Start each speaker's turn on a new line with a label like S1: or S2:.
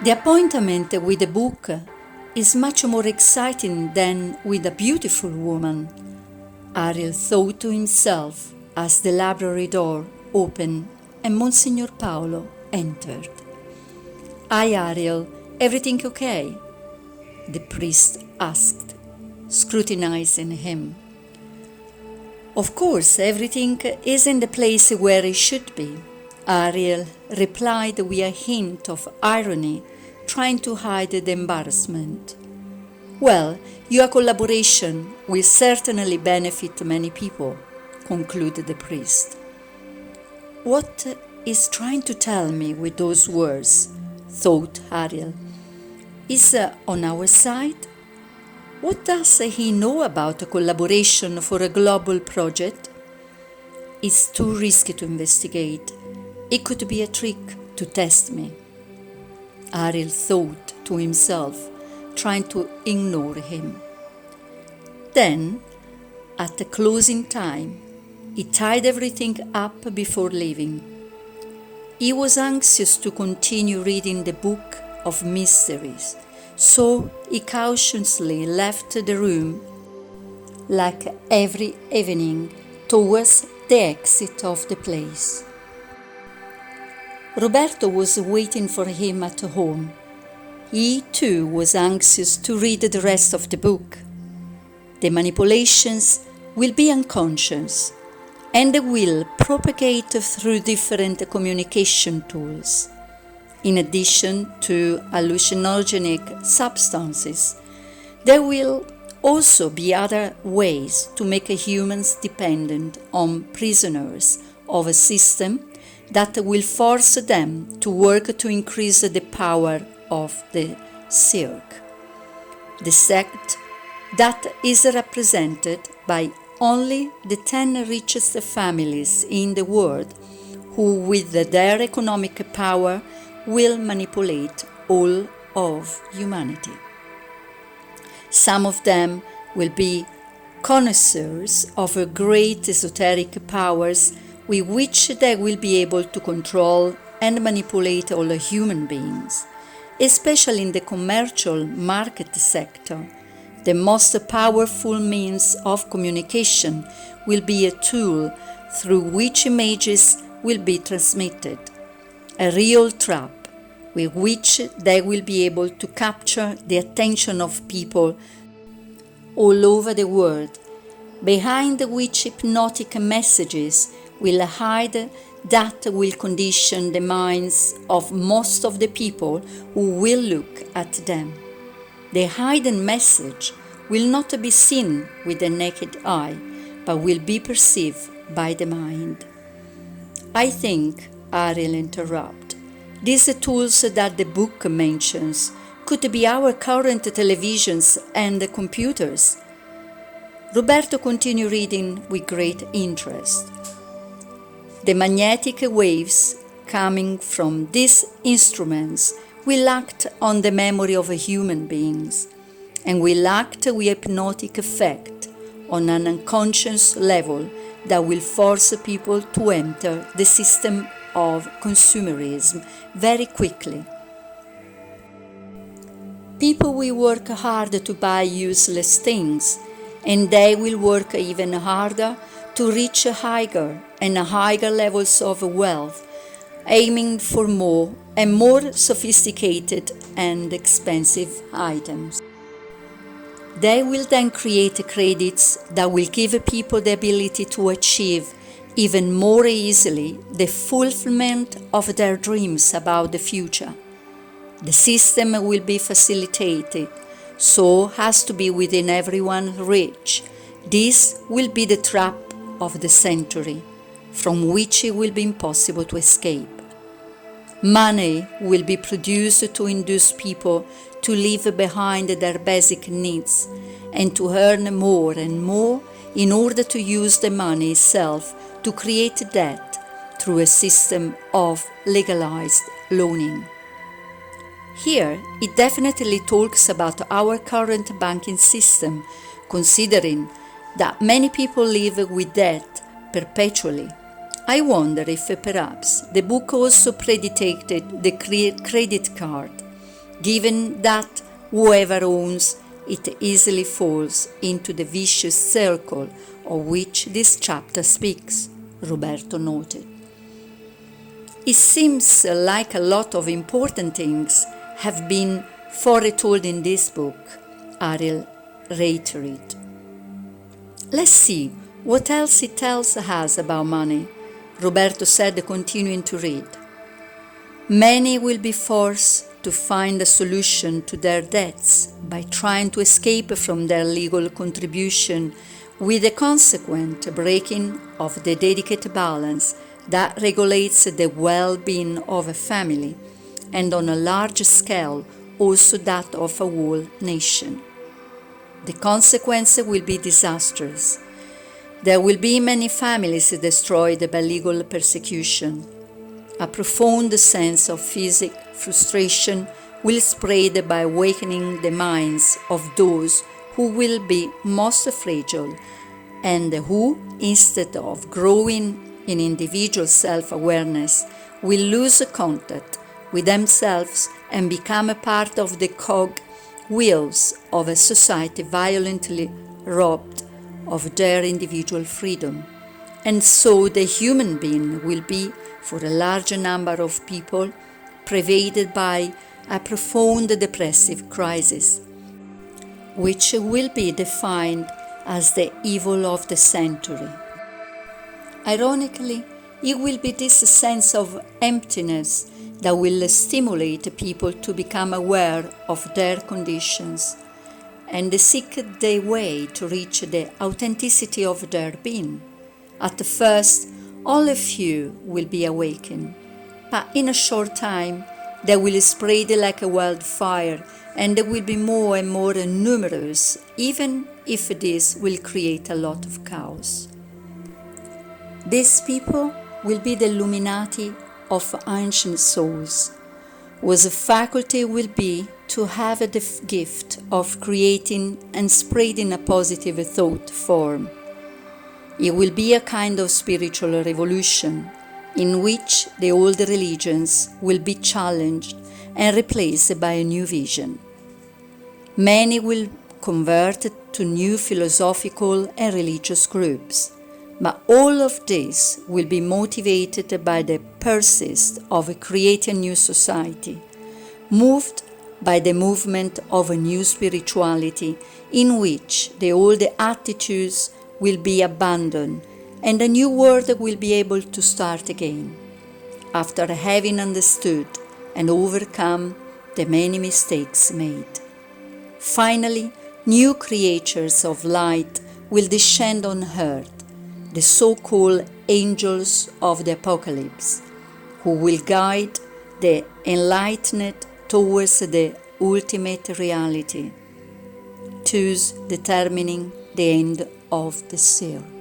S1: The appointment with a book is much more exciting than with a beautiful woman, Ariel thought to himself as the library door opened and Monsignor Paolo entered. "Hi, Ariel, everything okay?" the priest asked, scrutinizing him. "Of course, everything is in the place where it should be," Ariel replied with a hint of irony, trying to hide the embarrassment. "Well, your collaboration will certainly benefit many people," concluded the priest. "What is trying to tell me with those words?" thought Ariel. "Is on our side? What does he know about a collaboration for a global project? It's too risky to investigate. It could be a trick to test me," Ariel thought to himself, trying to ignore him. Then, at the closing time, he tied everything up before leaving. He was anxious to continue reading the book of mysteries, so he cautiously left the room, like every evening, towards the exit of the place. Roberto was waiting for him at home. He too was anxious to read the rest of the book. The manipulations will be unconscious and will propagate through different communication tools. In addition to hallucinogenic substances, there will also be other ways to make humans dependent on prisoners of a system that will force them to work to increase the power of the cirque. The sect that is represented by only the 10 richest families in the world, who with their economic power will manipulate all of humanity. Some of them will be connoisseurs of great esoteric powers with which they will be able to control and manipulate all human beings, especially in the commercial market sector. The most powerful means of communication will be a tool through which images will be transmitted, a real trap with which they will be able to capture the attention of people all over the world, behind which hypnotic messages will hide that will condition the minds of most of the people who will look at them. The hidden message will not be seen with the naked eye, but will be perceived by the mind. I think, Ariel interrupted, these tools that the book mentions could be our current televisions and computers. Roberto continued reading with great interest. The magnetic waves coming from these instruments will act on the memory of human beings and will act with hypnotic effect on an unconscious level that will force people to enter the system of consumerism very quickly. People will work hard to buy useless things, and they will work even harder to reach higher and higher levels of wealth aiming for more and more sophisticated and expensive items. They will then create credits that will give people the ability to achieve even more easily the fulfillment of their dreams about the future. The system will be facilitated so as to be within everyone's reach. This will be the trap of the century, from which it will be impossible to escape. Money will be produced to induce people to leave behind their basic needs and to earn more and more in order to use the money itself to create debt through a system of legalized loaning. Here, it definitely talks about our current banking system, considering that many people live with debt perpetually. I wonder if perhaps the book also predicted the credit card, given that whoever owns it easily falls into the vicious circle of which this chapter speaks, Roberto noted. It seems like a lot of important things have been foretold in this book, Ariel reiterated. Let's see what else it tells us about money, Roberto said, continuing to read. Many will be forced to find a solution to their debts by trying to escape from their legal contribution, with the consequent breaking of the delicate balance that regulates the well-being of a family, and on a large scale also that of a whole nation. The consequence will be disastrous. There will be many families destroyed by legal persecution. A profound sense of physical frustration will spread by awakening the minds of those who will be most fragile and who, instead of growing in individual self-awareness, will lose contact with themselves and become a part of the cog wheels of a society violently robbed of their individual freedom. And so the human being will be, for a large number of people, pervaded by a profound depressive crisis, which will be defined as the evil of the century. Ironically, it will be this sense of emptiness that will stimulate people to become aware of their conditions and seek the way to reach the authenticity of their being. At first, only a few will be awakened, but in a short time they will spread like a wildfire, and they will be more and more numerous, even if this will create a lot of chaos. These people will be the Illuminati of ancient souls, whose faculty will be to have the gift of creating and spreading a positive thought form. It will be a kind of spiritual revolution in which the old religions will be challenged and replaced by a new vision. Many will convert to new philosophical and religious groups, but all of this will be motivated by the persist of creating a new society, moved by the movement of a new spirituality in which the old attitudes will be abandoned and a new world will be able to start again, after having understood and overcome the many mistakes made. Finally, new creatures of light will descend on earth, the so-called angels of the apocalypse, who will guide the enlightened towards the ultimate reality, thus determining the end of the circle.